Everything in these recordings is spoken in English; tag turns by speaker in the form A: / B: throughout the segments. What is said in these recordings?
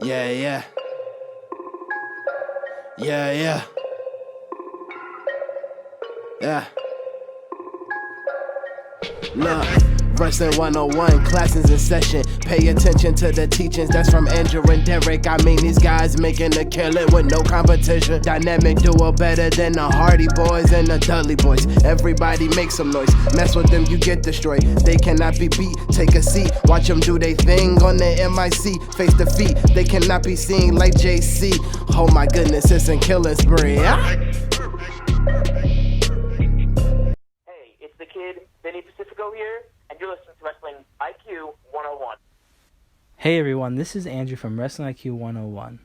A: Yeah, yeah. Yeah, yeah. Yeah. Look, Wrestling 101, classes in session. Pay attention to the teachings, that's from Andrew and Derek. I mean, these guys making a killing with no competition. Dynamic duo better than the Hardy Boys and the Dudley Boys. Everybody make some noise, mess with them, you get destroyed. They cannot be beat, take a seat. Watch them do their thing on the MIC. Face defeat, they cannot be seen like JC. Oh my goodness, it's a killing spree.
B: Hey, it's the kid, Vinny Pacifico here, and you're listening to Wrestling IQ 101.
C: Hey everyone, this is Andrew from Wrestling IQ 101.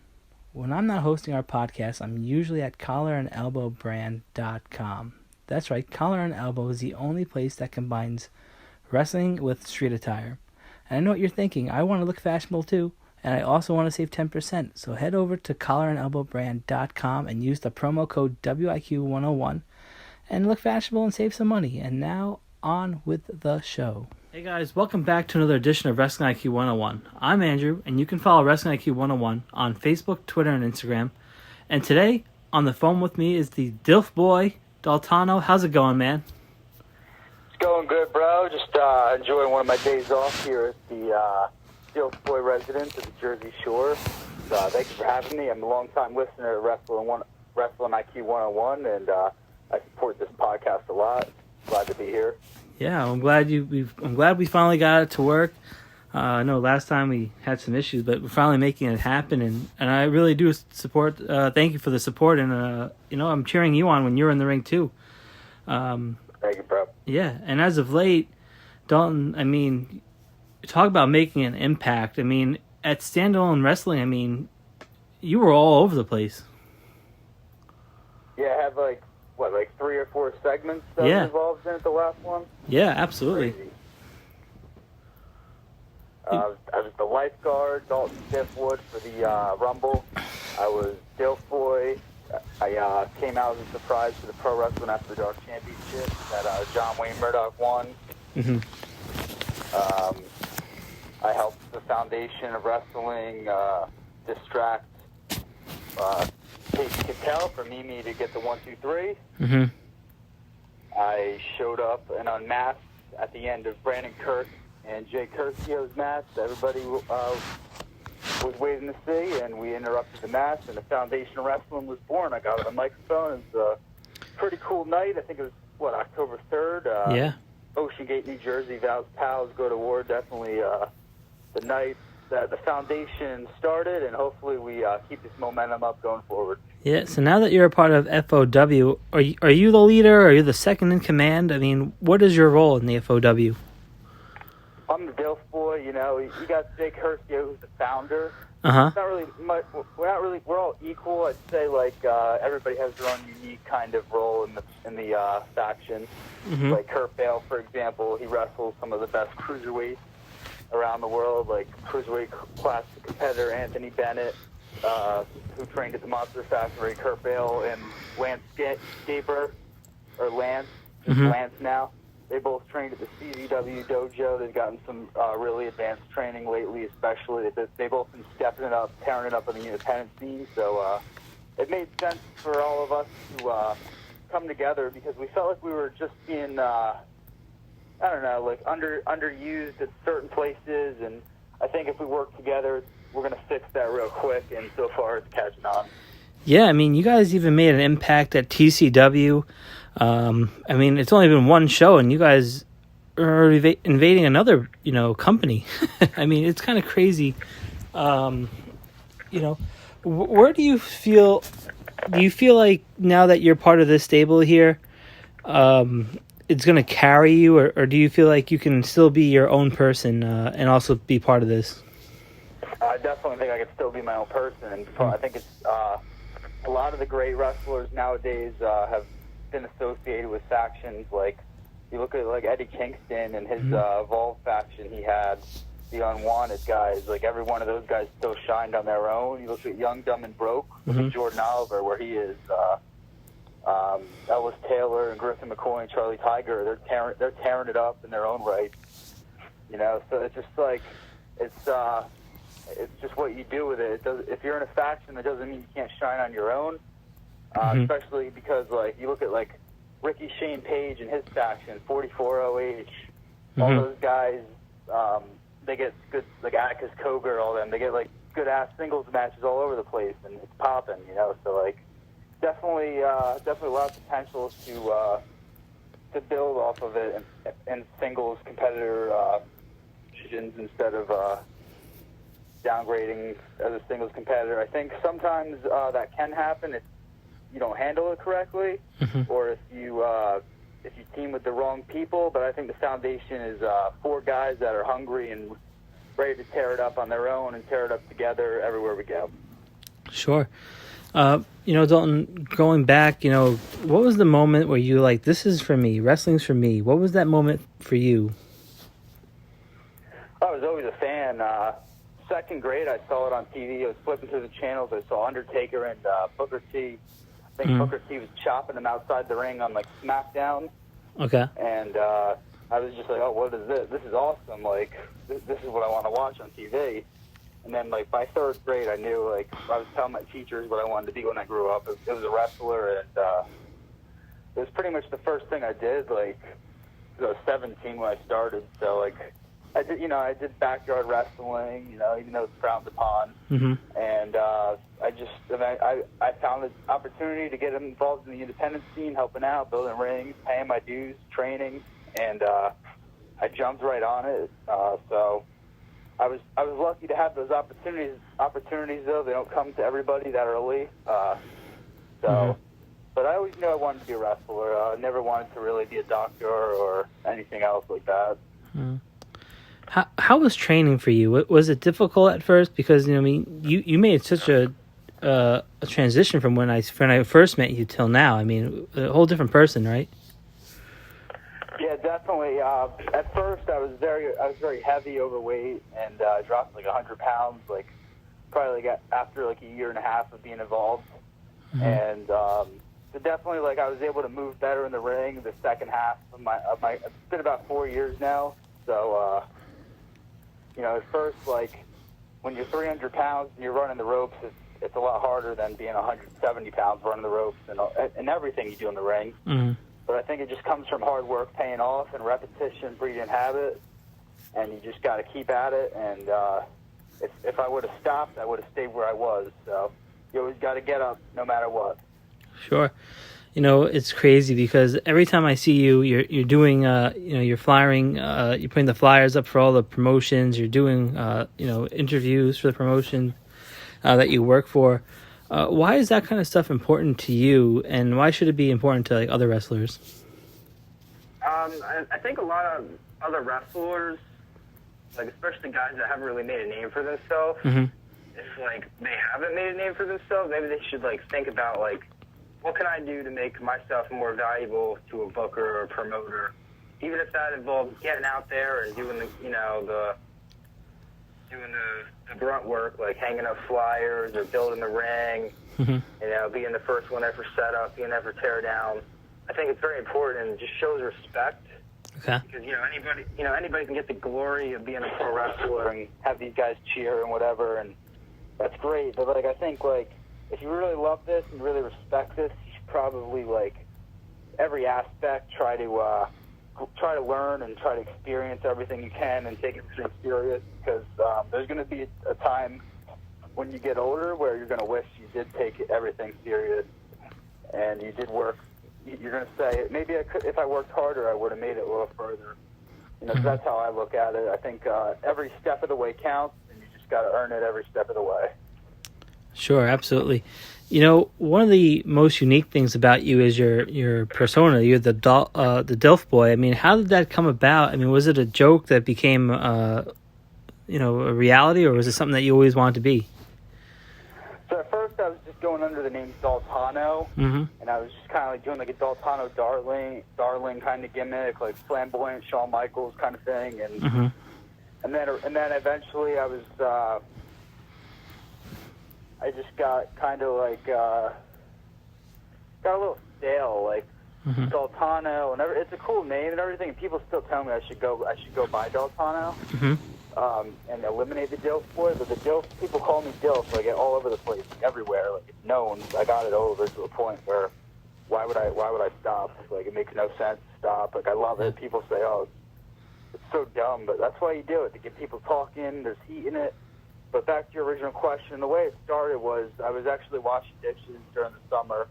C: When I'm not hosting our podcast, I'm usually at collarandelbowbrand.com. That's right, Collar and Elbow is the only place that combines wrestling with street attire. And I know what you're thinking, I want to look fashionable too, and I also want to save 10%. So head over to collarandelbowbrand.com and use the promo code WIQ101 and look fashionable and save some money. And now, on with the show. Hey guys, welcome back to another edition of Wrestling IQ 101. I'm Andrew, and you can follow Wrestling IQ 101 on Facebook, Twitter, and Instagram. And today, on the phone with me is the DILFBOI Daltono. How's it going, man?
D: It's going good, bro. Just enjoying one of my days off here at the DILFBOI residence at the Jersey Shore. Thank you for having me. I'm a long-time listener to Wrestling IQ 101, and I support this podcast a lot. Glad to be here.
C: Yeah, I'm glad we finally got it to work. I know last time we had some issues, but we're finally making it happen, and I really do support. Thank you for the support, and I'm cheering you on when you're in the ring too.
D: Thank you, bro.
C: Yeah, and as of late, Dalton, I mean, talk about making an impact. I mean, at Standalone Wrestling, I mean, you were all over the place.
D: Yeah, I have like 3 or 4 segments that was involved in it, the last one?
C: Yeah, absolutely.
D: Crazy. I was the lifeguard, Dalton Stiffwood for the Rumble. I was DILFBOI. I came out as a surprise for the Pro Wrestling After Dark Championship that John Wayne Murdoch won.
C: Mm-hmm.
D: I helped the Foundation of Wrestling distract Casey Cattell for Mimi to get the 1, 2, 3.
C: Mm-hmm.
D: I showed up and unmasked at the end of Brandon Kirk and Jay Curcio's match. Everybody was waiting to see, and we interrupted the match, and the Foundation of Wrestling was born. I got on a microphone. It was a pretty cool night. I think it was, October 3rd? Ocean Gate, New Jersey. Val's Pals Go to War. Definitely the night that the Foundation started, and hopefully we keep this momentum up going forward.
C: Yeah, so now that you're a part of FOW, are you the leader, or are you the second in command? I mean, what is your role in the FOW?
D: I'm the DILFBOI, you got Jake Curcio, who's the founder.
C: Uh-huh.
D: It's not really much, we're all equal. I'd say, everybody has their own unique kind of role in the faction.
C: Mm-hmm.
D: Like Kurt Bale, for example, he wrestles some of the best cruiserweights around the world, like cruiserweight class competitor Anthony Bennett, who trained at the Monster Factory, Kurt Bale, and Lance Gaber, or Lance,
C: mm-hmm.
D: Lance now. They both trained at the CZW dojo. They've gotten some really advanced training lately, especially. They've both been stepping it up, tearing it up on the independent scene. So it made sense for all of us to come together because we felt like we were just being, underused at certain places. And I think if we work together, we're going to fix that real quick. And so far, it's catching on.
C: Yeah, I mean, you guys even made an impact at TCW. I mean, it's only been one show, and you guys are invading another, company. I mean, it's kind of crazy. Where do you feel? Do you feel like now that you're part of this stable here, it's going to carry you, or do you feel like you can still be your own person and also be part of this?
D: I definitely think I can still be my own person, and I think it's a lot of the great wrestlers nowadays have been associated with factions. Like you look at Eddie Kingston and his Evolve faction, he had the Unwanted guys. Like every one of those guys still shined on their own. You look at Young, Dumb, and Broke, look at Jordan Oliver, where he is. Ellis Taylor and Griffin McCoy and Charlie Tiger, they're tearing it up in their own right. So it's just like it's it's just what you do with it. If you're in a faction, that doesn't mean you can't shine on your own. Especially because, like, you look at, like, Ricky Shane Page and his faction, 44OH, all those guys, they get good, like, Atticus Koger, all them, they get, like, good-ass singles matches all over the place, and it's popping, you know, so, like, definitely a lot of potential to build off of it in singles competitor divisions instead of downgrading as a singles competitor. I think sometimes that can happen if you don't handle it correctly, or if you team with the wrong people. But I think the foundation is 4 guys that are hungry and ready to tear it up on their own and tear it up together everywhere we go.
C: Sure. You know, Dalton, going back, you know, what was the moment where you like, this is for me, wrestling's for me? What was that moment for you?
D: I was always a fan. Second grade, I saw it on TV. I was flipping through the channels. I saw Undertaker and Booker T. I think Booker T was chopping him outside the ring on, like, SmackDown.
C: Okay.
D: And I was just like, oh, what is this? This is awesome. Like, this is what I want to watch on TV. And then, like, by 3rd grade, I knew, like, I was telling my teachers what I wanted to be when I grew up. It was a wrestler, and it was pretty much the first thing I did. Like, I was 17 when I started, so, like, I did backyard wrestling, you know, even though it's frowned upon. And I found an opportunity to get involved in the independent scene, helping out, building rings, paying my dues, training, and I jumped right on it. So I was lucky to have those opportunities. Though they don't come to everybody that early. But I always knew I wanted to be a wrestler. I never wanted to really be a doctor or anything else like that.
C: How was training for you? Was it difficult at first? Because, you know, I mean, you made such a transition from when I first met you till now. I mean, a whole different person, right?
D: Yeah, definitely. At first, I was very heavy, overweight, and I dropped like 100 pounds. Like, probably after like a year and a half of being involved, and so definitely, like, I was able to move better in the ring. The second half of my it's been about 4 years now, so. You know, at first, like, when you're 300 pounds and you're running the ropes, it's a lot harder than being 170 pounds running the ropes and everything you do in the ring. But I think it just comes from hard work paying off and repetition breeding habit, and you just got to keep at it. And if I would have stopped, I would have stayed where I was. So you always got to get up no matter what.
C: Sure. You know, it's crazy because every time I see you, you're doing, you know, you're flyering, you're putting the flyers up for all the promotions. You're doing, you know, interviews for the promotion that you work for. Why is that kind of stuff important to you, and why should it be important to, like, other wrestlers?
E: I think a lot of other wrestlers, like, especially guys that haven't really made a name for themselves, if, like, they haven't made a name for themselves, maybe they should, like, think about, like, what can I do to make myself more valuable to a booker or a promoter? Even if that involves getting out there and doing the, you know, doing the grunt work, like hanging up flyers or building the ring, you know, being the first one there for setup, being there for tear down. I think it's very important and just shows respect.
C: Okay.
E: Because, anybody can get the glory of being a pro wrestler
D: And have these guys cheer and whatever, and that's great. But, like, I think, like, if you really love this and really respect this, you should probably, like, every aspect try to learn and try to experience everything you can and take everything serious, because there's going to be a time when you get older where you're going to wish you did take everything serious and you did work. You're going to say, maybe if I worked harder, I would have made it a little further. You know, that's how I look at it. I think every step of the way counts, and you just got to earn it every step of the way.
C: Sure, absolutely. You know, one of the most unique things about you is your persona. You're the DILFBOI. I mean, how did that come about? I mean, was it a joke that became, a reality, or was it something that you always wanted to be?
D: So at first, I was just going under the name Daltono, and I was just kind of like doing like a Daltono darling kind of gimmick, like flamboyant Shawn Michaels kind of thing, and then eventually I was. I just got kind of like got a little stale, like Daltono, and it's a cool name and everything. And people still tell me I should go by Daltono. and eliminate the Dilf Boy. But the Dilf, people call me Dilf like all over the place, like, everywhere. Like, it's known. I got it over to a point where why would I stop? Like, it makes no sense to stop. Like, I love it. People say, oh, it's so dumb, but that's why you do it, to get people talking. There's heat in it. But back to your original question, the way it started was I was actually washing dishes during the summer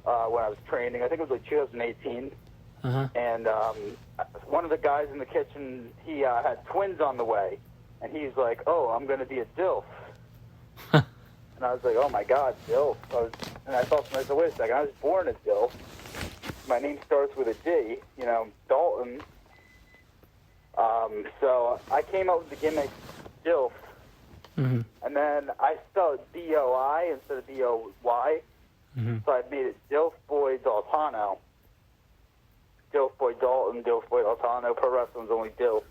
D: when I was training. I think it was like 2018. And one of the guys in the kitchen, he had twins on the way. And he's like, oh, I'm going to be a DILF. And I was like, oh, my God, DILF. And I thought to myself, wait a second, I was born as DILF. My name starts with a D, you know, Dalton. So I came up with the gimmick DILF. And then I spelled D-O-I instead of D-O-Y. So I made it DILFBOI Daltono. DILFBOI Dalton, DILFBOI Daltono. Pro wrestling's only DILF.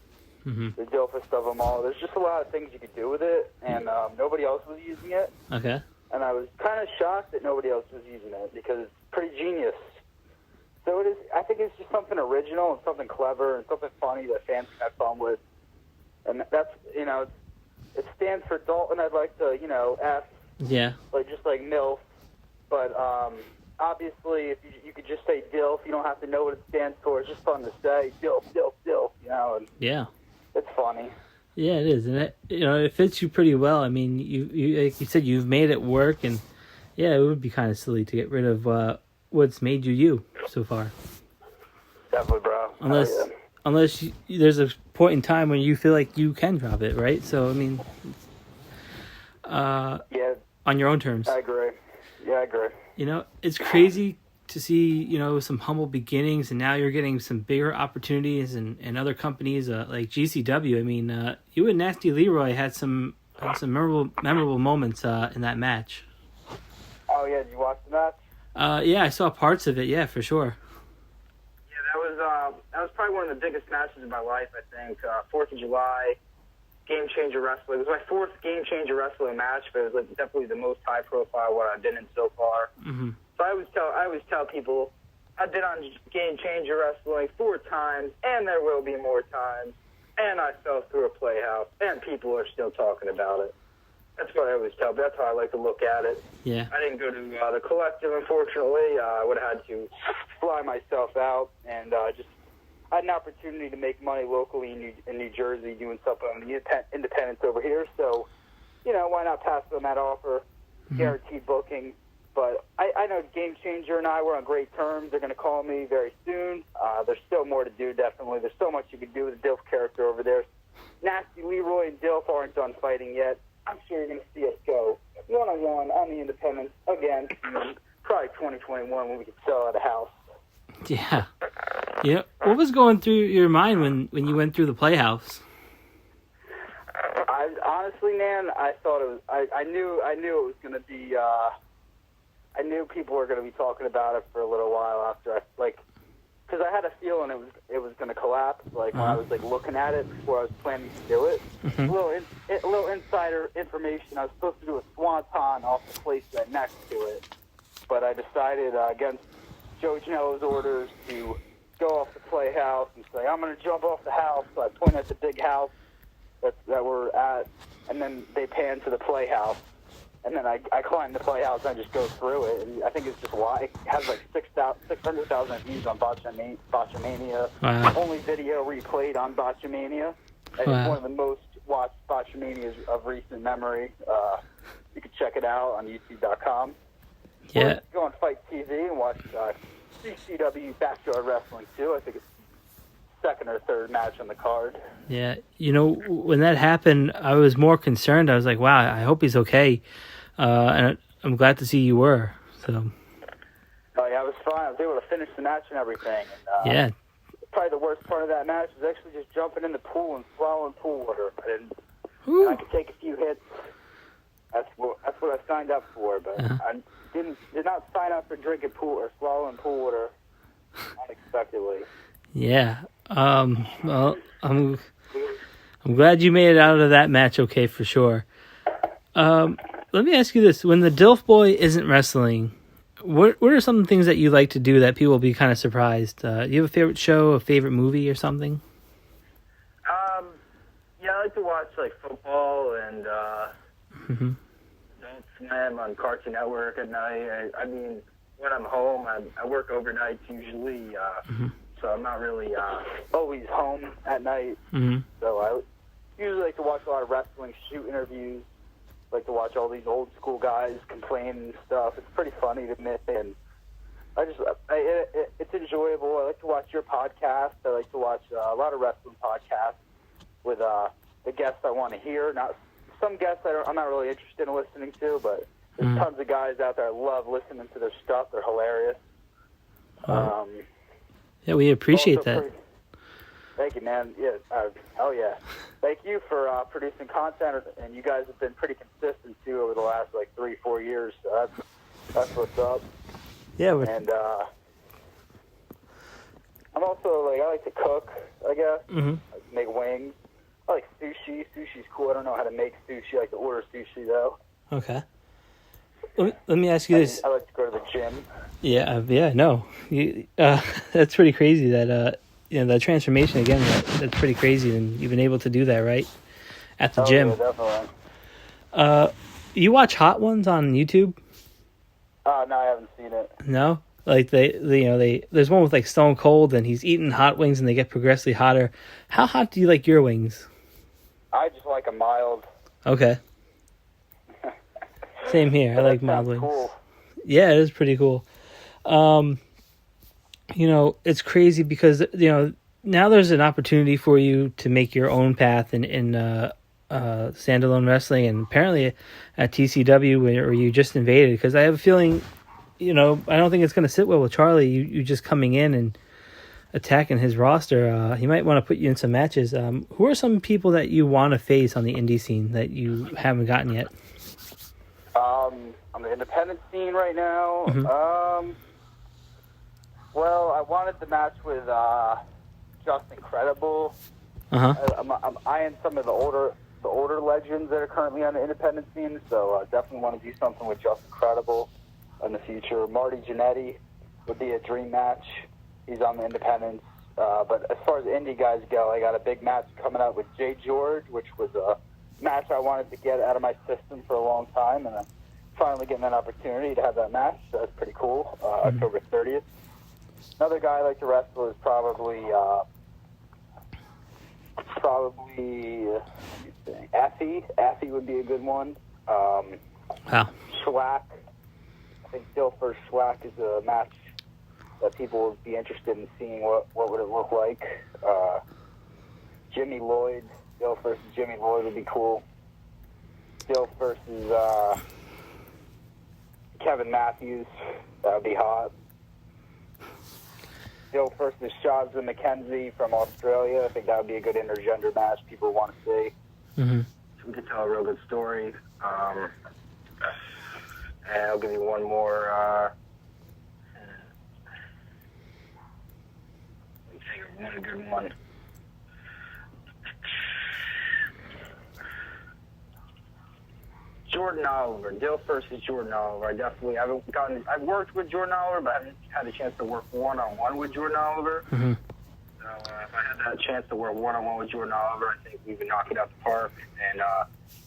D: The DILFest of them all. There's just a lot of things you could do with it, and nobody else was using it.
C: Okay.
D: And I was kind of shocked that nobody else was using it because it's pretty genius. So it is. I think it's just something original and something clever and something funny that fans can have fun with. And that's, you know, it stands for Dalton. I'd like to, you know, ask.
C: Yeah.
D: Like just like MILF, but obviously if you could just say DILF, you don't have to know what it stands for. It's just fun to say DILF, DILF, DILF. You know. And
C: yeah.
D: It's funny.
C: Yeah, it is, and it fits you pretty well. I mean, you like you said, you've made it work, and yeah, it would be kind of silly to get rid of what's made you so far.
D: Definitely, bro.
C: Unless there's a point in time when you feel like you can drop it, right? So I mean,
D: yeah,
C: on your own terms.
D: I agree. Yeah, I agree.
C: You know, it's crazy to see, you know, some humble beginnings, and now you're getting some bigger opportunities and other companies like GCW. I mean, you and Nasty Leroy had some memorable moments in that match.
D: Oh yeah, did you watch the match?
C: Yeah, I saw parts of it. Yeah, for sure.
E: Yeah, that was probably one of the biggest matches of my life. I think 4th of July, Game Changer Wrestling. It was my 4th Game Changer Wrestling match, but it was like definitely the most high profile one I've been in so far. So I always tell people I've been on Game Changer Wrestling 4 times, and there will be more times, and I fell through a playhouse, and people are still talking about it. That's what I always tell. That's how I like to look at it.
C: Yeah.
E: I didn't go to the Collective, unfortunately. I would have had to
D: fly myself out, and just I had an opportunity to make money locally in New Jersey doing something on the independents over here. So, you know, why not pass on that offer? Guaranteed booking. But I know Game Changer and I were on great terms. They're going to call me very soon. There's still more to do, definitely. There's so much you can do with the Dilf character over there. Nasty Leroy and Dilf aren't done fighting yet. I'm sure you're going to see us go one-on-one on the independents again. Probably 2021 when we can sell at a house.
C: Yeah. Yeah. What was going through your mind when you went through the Playhouse?
D: Honestly, man, I thought it was. I knew it was going to be. I knew people were going to be talking about it for a little while after because I had a feeling it was going to collapse. Like when I was like looking at it before I was planning to do it. A little insider information. I was supposed to do a swanton off the place right next to it, but I decided against Joe Janela's orders to go off the Playhouse and say I'm going to jump off the house. So I point at the big house that we're at, and then they pan to the Playhouse. And then I climb the Playhouse and I just go through it. And I think it's just why it has like 600,000 views on Botchamania.
C: Wow.
D: Only video replayed on Botchamania. It's one of the most watched Botchamanias of recent memory. You can check it out on YouTube.com.
C: Yeah.
D: Or go on Fight TV and watch CCW Backyard Wrestling too. I think it's second or third match on the card.
C: Yeah, you know, when that happened, I was more concerned. I was like, wow, I hope he's okay. And I'm glad to see you were. So.
D: Oh, yeah, I was fine. I was able to finish the match and everything. And,
C: yeah.
D: Probably the worst part of that match was actually just jumping in the pool and swallowing pool water. And I could take a few hits. That's what I signed up for, but I did not sign up for drinking pool or swallowing pool water unexpectedly.
C: Yeah. Well, I'm glad you made it out of that match okay for sure. Let me ask you this: when the Dilf Boy isn't wrestling, what are some things that you like to do that people will be kind of surprised? Do you have a favorite show, a favorite movie, or something?
E: Yeah, I like to watch like football and
C: Mm-hmm.
E: Adult Swim on Cartoon Network at night. I mean, when I'm home, I work overnights usually, so I'm not really always home at night.
C: Mm-hmm.
D: So I usually like to watch a lot of wrestling shoot interviews. Like to watch all these old school guys complain and stuff. It's pretty funny to me, and it's enjoyable. I like to watch your podcast. I like to watch a lot of wrestling podcasts with the guests I want to hear. Not some guests I'm not really interested in listening to, but there's tons of guys out there I love listening to their stuff. They're hilarious.
C: Yeah, we appreciate that.
D: Thank you, man. Yeah, hell yeah. Thank you for producing content, and you guys have been pretty consistent too over the last 3-4 years. So that's what's up.
C: Yeah,
D: and I'm also I like to cook. I guess make wings. I like sushi. Sushi's cool. I don't know how to make sushi. I like to order sushi though.
C: Okay. Let me ask you this.
D: I like to go to the gym.
C: Yeah, no. That's pretty crazy that the transformation again. That's pretty crazy, and you've been able to do that right at the gym.
D: Yeah, definitely.
C: You watch Hot Ones on YouTube?
D: No, I haven't seen it.
C: No, like there's one with Stone Cold, and he's eating hot wings, and they get progressively hotter. How hot do you like your wings?
D: I just like a mild.
C: Okay. Same here. I like mild wings. Cool. Yeah, it is pretty cool. It's crazy because now there's an opportunity for you to make your own path in standalone wrestling, and apparently at TCW where you just invaded. Because I have a feeling, I don't think it's going to sit well with Charlie. You just coming in and attacking his roster. He might want to put you in some matches. Who are some people that you want to face on the indie scene that you haven't gotten yet?
D: On the independent scene right now, well, I wanted the match with Just Incredible. I'm eyeing some of the older legends that are currently on the independent scene, so I definitely want to do something with Just Incredible in the future. Marty Jannetty would be a dream match. He's on the independents. But as far as indie guys go, I got a big match coming up with Jay George, which was a match I wanted to get out of my system for a long time, and I'm finally getting that opportunity to have that match. So that's pretty cool. October 30th. Another guy I like to wrestle is probably Effie. Effie would be a good one.
C: Wow.
D: Schwack. I think Dilf vs. Schwack is a match that people would be interested in seeing. What would it look like? Jimmy Lloyd. Dilf versus Jimmy Lloyd would be cool. Dilf versus Kevin Matthews. That would be hot. Dilf versus Shazza McKenzie from Australia. I think that would be a good intergender match people want to see.
E: We could tell a real good story. And I'll give you one more. Let me think of one good one. Jordan Oliver, Dilf versus Jordan Oliver. I've worked with Jordan Oliver, but I haven't had a chance to work one-on-one with Jordan Oliver. So if I had that chance to work one-on-one with Jordan Oliver, I think we would knock it out the park. And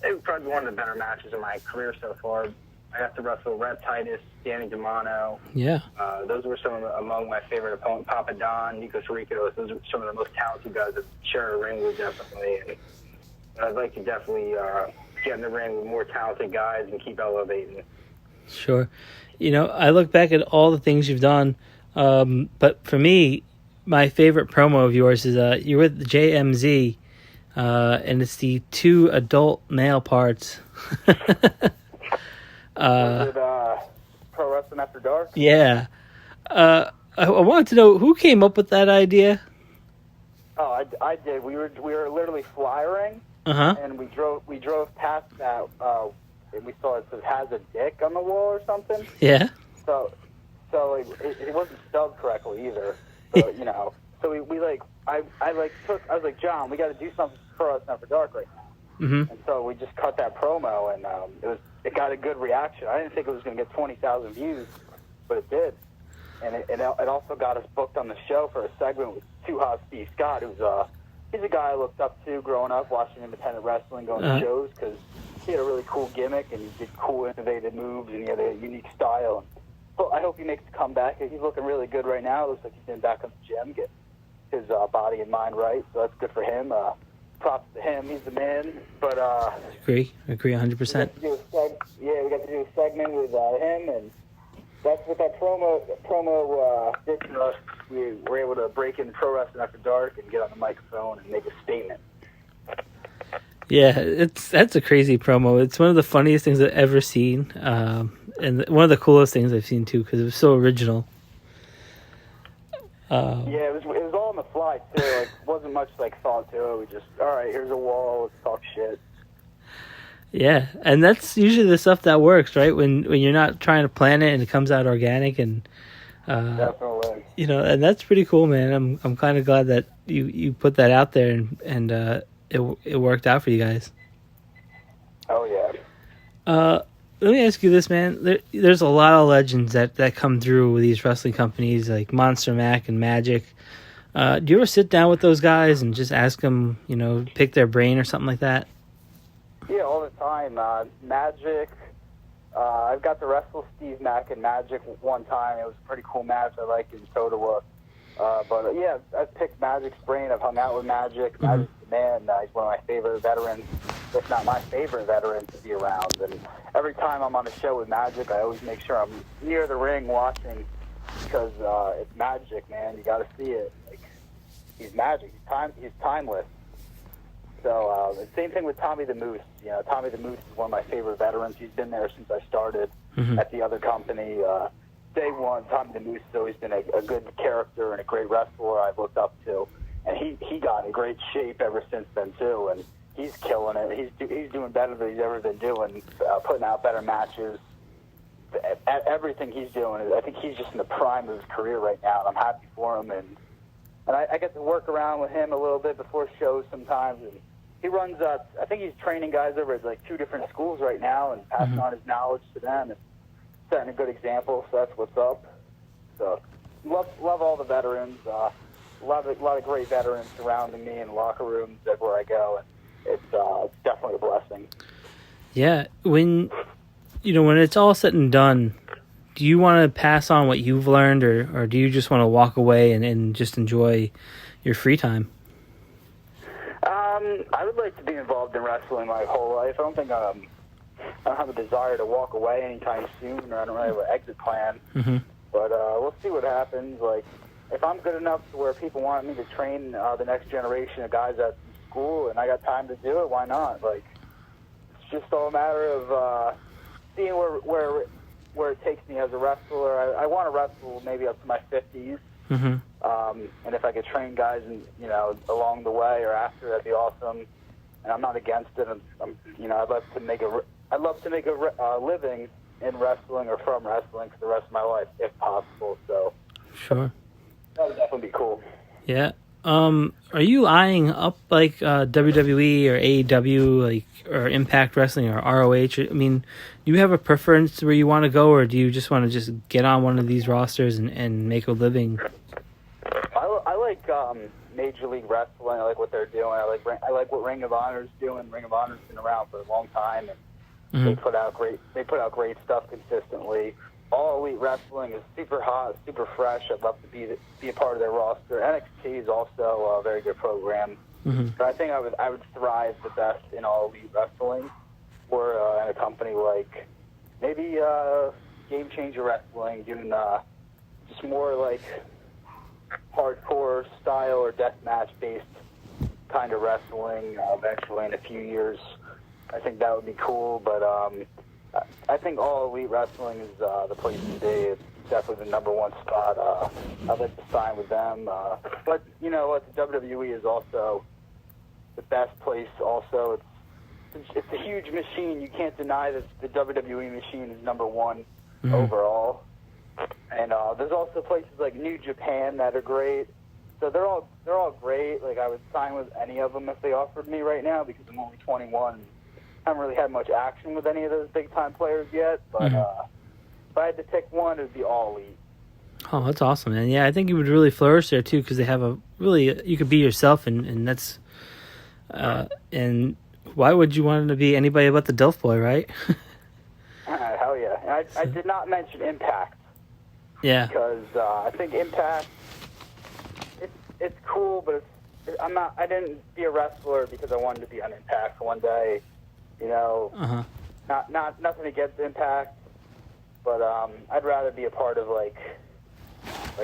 E: it would probably be one of the better matches of my career so far. I got to wrestle Red Titus, Danny DeMano.
C: Yeah.
E: Those were among my favorite opponents. Papa Don, Nikos Ricos. Those are some of the most talented guys that share a ring with, definitely. And I'd like to definitely get in the ring with more talented guys and keep elevating.
C: Sure. I look back at all the things you've done, but for me, my favorite promo of yours is you're with JMZ, and it's the 2 adult male parts.
D: Was it Pro Wrestling After Dark?
C: Yeah. I wanted to know who came up with that idea.
D: Oh, I did. We were literally flyering. And we drove past that, and we saw it has a dick on the wall or something.
C: Yeah.
D: So it wasn't spelled correctly either. So, so I was like, John, we got to do something for us After Dark right now. And so we just cut that promo, and it got a good reaction. I didn't think it was going to get 20,000 views, but it did. And it also got us booked on the show for a segment with Too Hot Steve Scott, who's he's a guy I looked up to growing up, watching independent wrestling, going to shows, because he had a really cool gimmick, and he did cool, innovative moves, and he had a unique style. So I hope he makes a comeback. He's looking really good right now. It looks like he's been back on the gym, getting his body and mind right, so that's good for him. Props to him. He's the man. But
C: Agree 100%.
D: we got to do a segment with him, and that's what that promo did to us. We were able to break in Pro Wrestling After Dark and get on the microphone and make a statement.
C: Yeah, that's a crazy promo. It's one of the funniest things I've ever seen, and one of the coolest things I've seen too, because it was so original.
D: Yeah, it was all on the fly too. Like, wasn't much like thought to it. We just, all right, here's a wall. Let's talk shit.
C: Yeah, and that's usually the stuff that works, right? When you're not trying to plan it and it comes out organic, and
D: Definitely.
C: you know, and that's pretty cool, man. I'm kind of glad that you put that out there, and it worked out for you guys.
D: Oh yeah.
C: Let me ask you this, man. There's a lot of legends that come through with these wrestling companies, like Monster Mac and Magic. Do you ever sit down with those guys and just ask them, you know, pick their brain or something like that?
D: Yeah, all the time. Magic. I've got to wrestle Steve Mack and Magic one time. It was a pretty cool match. I liked it in Totowa. But yeah, I've picked Magic's brain. I've hung out with Magic. Magic's the man. He's one of my favorite veterans, if not my favorite veteran to be around. And every time I'm on a show with Magic, I always make sure I'm near the ring watching, because it's Magic, man. You got to see it. Like, he's Magic. He's timeless. So the same thing with Tommy the Moose. You know, Tommy the Moose is one of my favorite veterans. He's been there since I started at the other company. Day one, Tommy the Moose has always been a good character and a great wrestler I've looked up to. And he got in great shape ever since then, too. And he's killing it. He's doing better than he's ever been doing, putting out better matches. Everything he's doing, I think he's just in the prime of his career right now, and I'm happy for him. And I get to work around with him a little bit before shows sometimes. And he runs, I think he's training guys over at like 2 different schools right now and passing on his knowledge to them and setting a good example. So that's what's up. So love all the veterans. A lot of great veterans surrounding me in locker rooms everywhere I go, and it's definitely a blessing.
C: Yeah, when it's all said and done, do you want to pass on what you've learned, or do you just want to walk away and just enjoy your free time?
D: I would like to be involved in wrestling my whole life. I don't think I don't have a desire to walk away anytime soon, or I don't really have an exit plan. But we'll see what happens. Like, if I'm good enough to where people want me to train the next generation of guys at school, and I got time to do it, why not? Like, it's just all a matter of seeing where it takes me as a wrestler. I want to wrestle maybe up to my 50s. And if I could train guys, along the way or after, that'd be awesome. And I'm not against it. I'd love to make a living in wrestling or from wrestling for the rest of my life, if possible. So,
C: sure,
D: that would definitely be cool.
C: Yeah. Are you eyeing up like WWE or AEW, or Impact Wrestling or ROH? I mean, do you have a preference where you want to go, or do you just want to just get on one of these rosters and make a living?
D: I like Major League Wrestling. I like what they're doing. I like what Ring of Honor is doing. Ring of Honor's been around for a long time, and they put out great stuff consistently. All Elite Wrestling is super hot, super fresh. I'd love to be a part of their roster. NXT is also a very good program. But I think I would thrive the best in All Elite Wrestling, or in a company like maybe Game Changer Wrestling, doing just more like hardcore style or deathmatch based kind of wrestling. Eventually, in a few years, I think that would be cool. But I think All Elite Wrestling is the place to be. It's definitely the number one spot. I'd like to sign with them. But you know what? The WWE is also the best place. Also, it's a huge machine. You can't deny that the WWE machine is number one overall. And there's also places like New Japan that are great. So they're all great. Like, I would sign with any of them if they offered me right now, because I'm only 21. I haven't really had much action with any of those big time players yet. But if I had to pick one, it would be All Elite.
C: Oh, that's awesome, man. Yeah, I think you would really flourish there too, because they have a really, you could be yourself, and that's and why would you want to be anybody but the Dilf Boy, right?
D: Hell yeah. And I did not mention Impact.
C: Yeah.
D: Because I think Impact, it's cool, but I didn't be a wrestler because I wanted to be on Impact one day. You know, nothing against Impact, but I'd rather be a part of like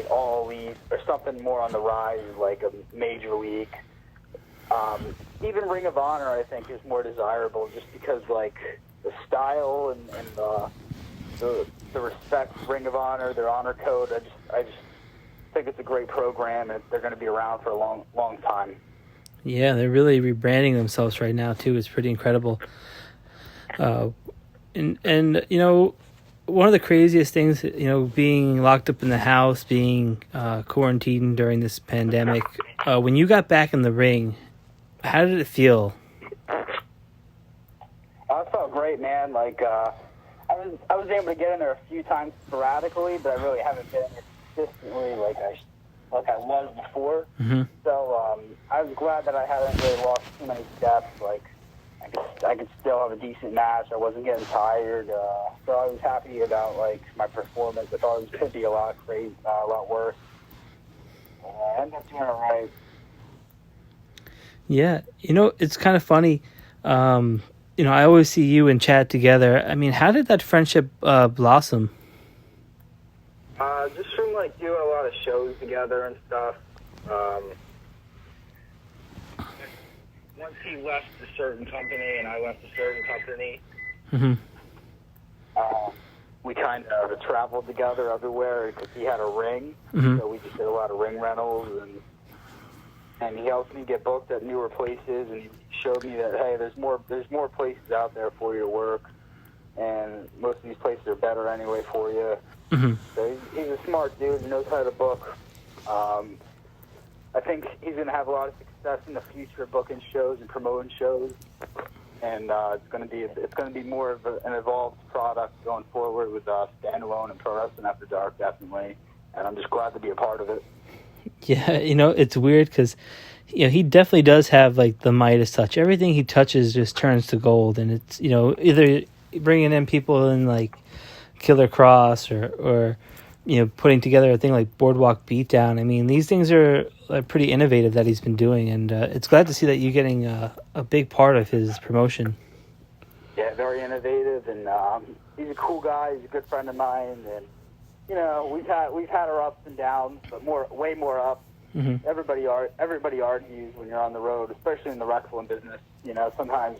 D: All Elite or something more on the rise, like a major league. Even Ring of Honor, I think, is more desirable just because like the style and the respect for Ring of Honor, their honor code. I just think it's a great program, and they're going to be around for a long time.
C: Yeah, they're really rebranding themselves right now too. It's pretty incredible. And you know, one of the craziest things, you know, being locked up in the house, being quarantined during this pandemic. When you got back in the ring, how did it feel?
D: It felt great, man. Like I was able to get in there a few times sporadically, but I really haven't been in there consistently like I was before.
C: Mm-hmm.
D: So I was glad that I hadn't really lost too many steps. Like I could still have a decent match. I wasn't getting tired, so I was happy about like my performance. I thought it could be a lot worse. I ended up doing it right.
C: Yeah, you know, it's kind of funny. You know, I always see you and Chad together. I mean, how did that friendship blossom?
E: Just from like doing a lot of shows together and stuff. Once he left a certain company and I left a certain company,
D: we kind of traveled together everywhere because he had a ring, so we just did a lot of ring rentals, and he helped me get booked at newer places, and he showed me that, hey, there's more places out there for you to work, and most of these places are better anyway for you. So he's a smart dude. He knows how to book. I think he's going to have a lot of success in the future booking shows and promoting shows, and it's going to be more of an evolved product going forward with standalone and Pro Wrestling After Dark, definitely. And I'm just glad to be a part of it.
C: Yeah, you know, it's weird because, you know, he definitely does have like the Midas touch. Everything he touches just turns to gold, and it's, you know, either bringing in people in like Killer Cross or you know, putting together a thing like Boardwalk Beatdown. I mean, these things are pretty innovative that he's been doing, and it's glad to see that you're getting a big part of his promotion.
D: Yeah, very innovative, and he's a cool guy. He's a good friend of mine, and you know, we've had our ups and downs, but way more up. Everybody argues when you're on the road, especially in the wrestling business. You know, sometimes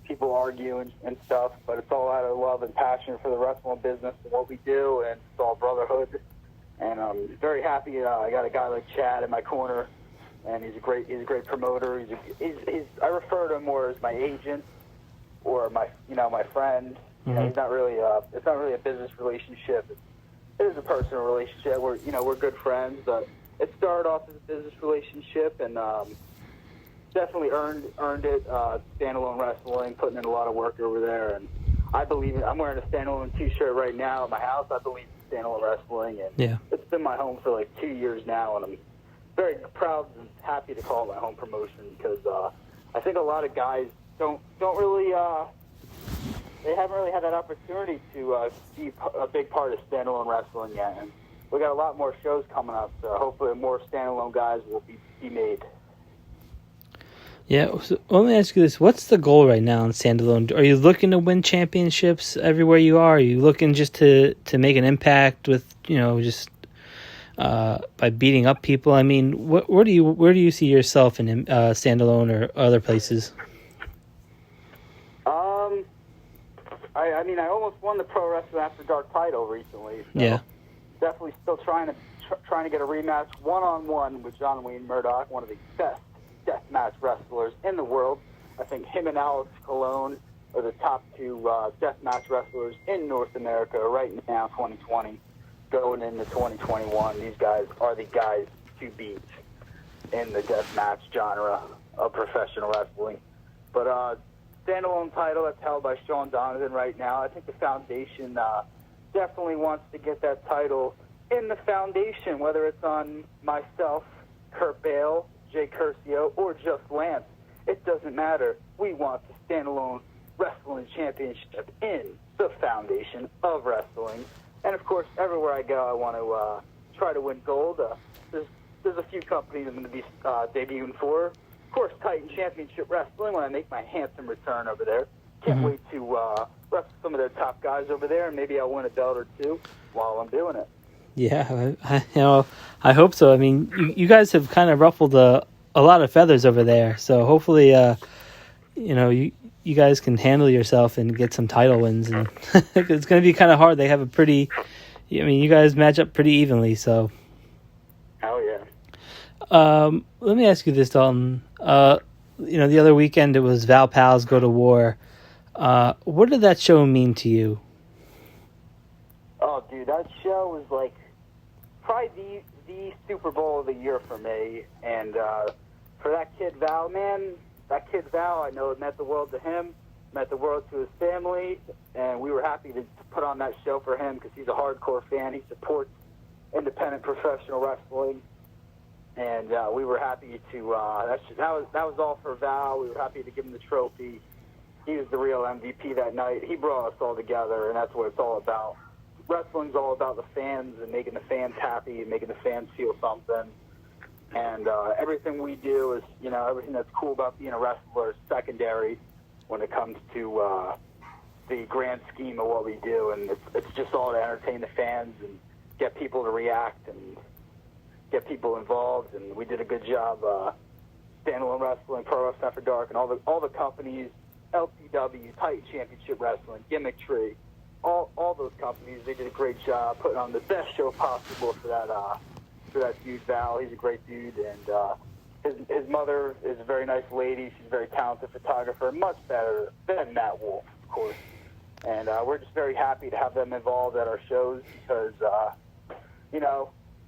D: people argue and stuff, but it's all out of love and passion for the wrestling business and what we do, and it's all brotherhood. And I'm very happy I got a guy like Chad in my corner, and he's a great promoter. I refer to him more as my agent or my friend. You know, he's not really it's not really a business relationship. It is a personal relationship. We're good friends. It started off as a business relationship, and definitely earned it. Standalone wrestling, putting in a lot of work over there, and I believe it. I'm wearing a standalone T-shirt right now at my house. I believe in standalone wrestling, and it's been my home for like 2 years now, and I'm very proud and happy to call it my home promotion because I think a lot of guys don't really they haven't really had that opportunity to be a big part of standalone wrestling yet, and we got a lot more shows coming up, so hopefully more standalone guys will be made.
C: Yeah, so let me ask you this. What's the goal right now in standalone? Are you looking to win championships everywhere you are? Are you looking just to make an impact with, you know, just by beating up people? I mean, where do you see yourself in standalone or other places?
D: I mean, I almost won the Pro Wrestling After Dark title recently. So
C: yeah.
D: Definitely still trying to get a rematch one-on-one with John Wayne Murdoch, one of the best deathmatch wrestlers in the world. I think him and Alex Colon are the top two deathmatch wrestlers in North America right now, 2020. Going into 2021, these guys are the guys to beat in the deathmatch genre of professional wrestling. But standalone title that's held by Sean Donovan right now. I think the foundation definitely wants to get that title in the foundation, whether it's on myself, Kurt Bale, Jay Curcio, or just Lance. It doesn't matter. We want the standalone wrestling championship in the foundation of wrestling. And, of course, everywhere I go, I want to try to win gold. There's a few companies I'm going to be debuting for. Of course, Titan Championship Wrestling when I make my handsome return over there. Can't wait to wrestle some of their top guys over there, and maybe I'll win a belt or two while I'm doing it.
C: Yeah, I hope so. I mean, you guys have kind of ruffled a lot of feathers over there, so hopefully, you guys can handle yourself and get some title wins. And it's going to be kind of hard. They have you guys match up pretty evenly, so.
D: Hell yeah.
C: Let me ask you this, Dalton. The other weekend it was Val Pals Go to War. What did that show mean to you?
D: Oh, dude, that show was like probably the Super Bowl of the year for me. And for that kid Val, I know it meant the world to him, meant the world to his family, and we were happy to put on that show for him because he's a hardcore fan. He supports independent professional wrestling, and we were happy to. That was all for Val. We were happy to give him the trophy. He was the real MVP that night. He brought us all together, and that's what it's all about. Wrestling's all about the fans and making the fans happy and making the fans feel something. And everything we do is, everything that's cool about being a wrestler is secondary when it comes to the grand scheme of what we do. And it's just all to entertain the fans and get people to react and get people involved. And we did a good job. Standalone Wrestling, Pro Wrestling After Dark, and all the companies, LCW, Titan Championship Wrestling, Gimmick Tree, all those companies, they did a great job putting on the best show possible for that dude Val. He's a great dude, and his mother is a very nice lady. She's a very talented photographer, much better than Matt Wolf, of course. And we're just very happy to have them involved at our shows because,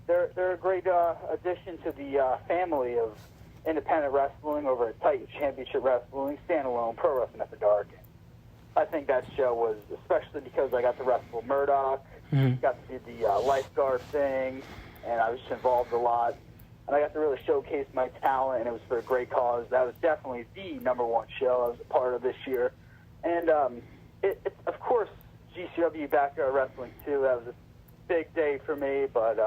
D: they're a great addition to the family of independent wrestling over at Titan Championship Wrestling, Standalone, Pro Wrestling After Dark. I think that show was, especially because I got to wrestle Murdoch, got to do the lifeguard thing, and I was just involved a lot. And I got to really showcase my talent, and it was for a great cause. That was definitely the number one show I was a part of this year. And, of course, GCW Backyard Wrestling, too. That was a big day for me. But,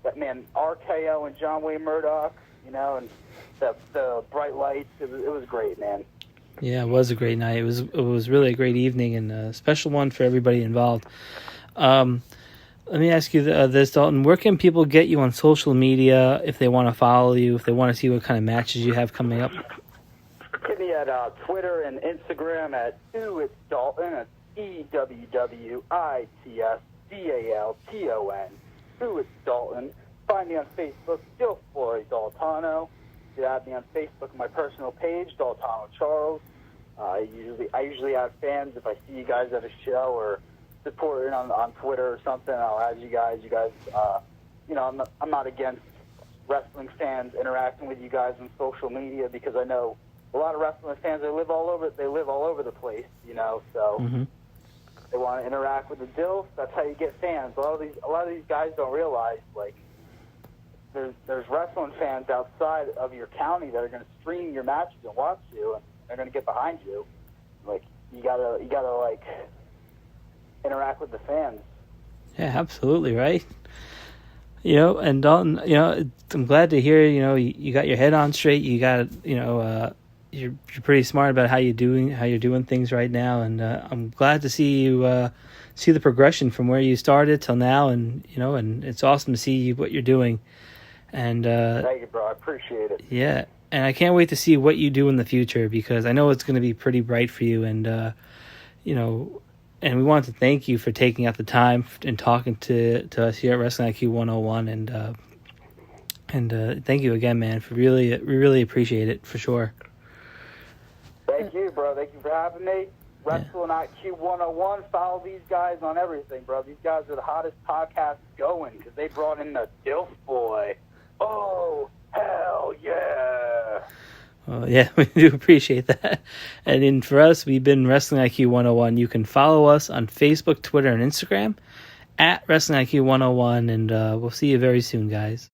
D: RKO and John Wayne Murdoch, and the bright lights, it was great, man.
C: Yeah, it was a great night. It was really a great evening and a special one for everybody involved. Let me ask you this, Dalton. Where can people get you on social media if they want to follow you, if they want to see what kind of matches you have coming up?
D: Get me at Twitter and Instagram at It's Dalton. That's EWWITSDALTON. It's Dalton. Find me on Facebook, DILFBOI Daltono. You can add me on Facebook, my personal page, Daltono Charles. I usually have fans if I see you guys at a show or supporting on Twitter or something. I'll add you guys. You guys, I'm not against wrestling fans interacting with you guys on social media because I know a lot of wrestling fans. They live all over the place, so they want to interact with the Dilf. That's how you get fans. A lot of these guys don't realize there's wrestling fans outside of your county that are going to stream your matches and watch you, and they're going to get behind you. You gotta interact with the fans.
C: Yeah, absolutely, right? And Dalton, I'm glad to hear, you got your head on straight. You got, you're pretty smart about how you're doing things right now, and I'm glad to see you see the progression from where you started till now, and and it's awesome to see what you're doing. And
D: thank you, bro. I appreciate it.
C: Yeah, and I can't wait to see what you do in the future because I know it's going to be pretty bright for you, and and we want to thank you for taking out the time and talking to us here at Wrestling IQ 101, and thank you again, man. We really appreciate it for sure.
D: Thank you, bro. Thank you for having me. Wrestling IQ 101. Follow these guys on everything, bro. These guys are the hottest podcast going because they brought in the Dilf Boy. Oh, hell yeah.
C: Yeah, we do appreciate that. And then for us, we've been Wrestling IQ 101. You can follow us on Facebook, Twitter, and Instagram at Wrestling IQ 101, and we'll see you very soon, guys.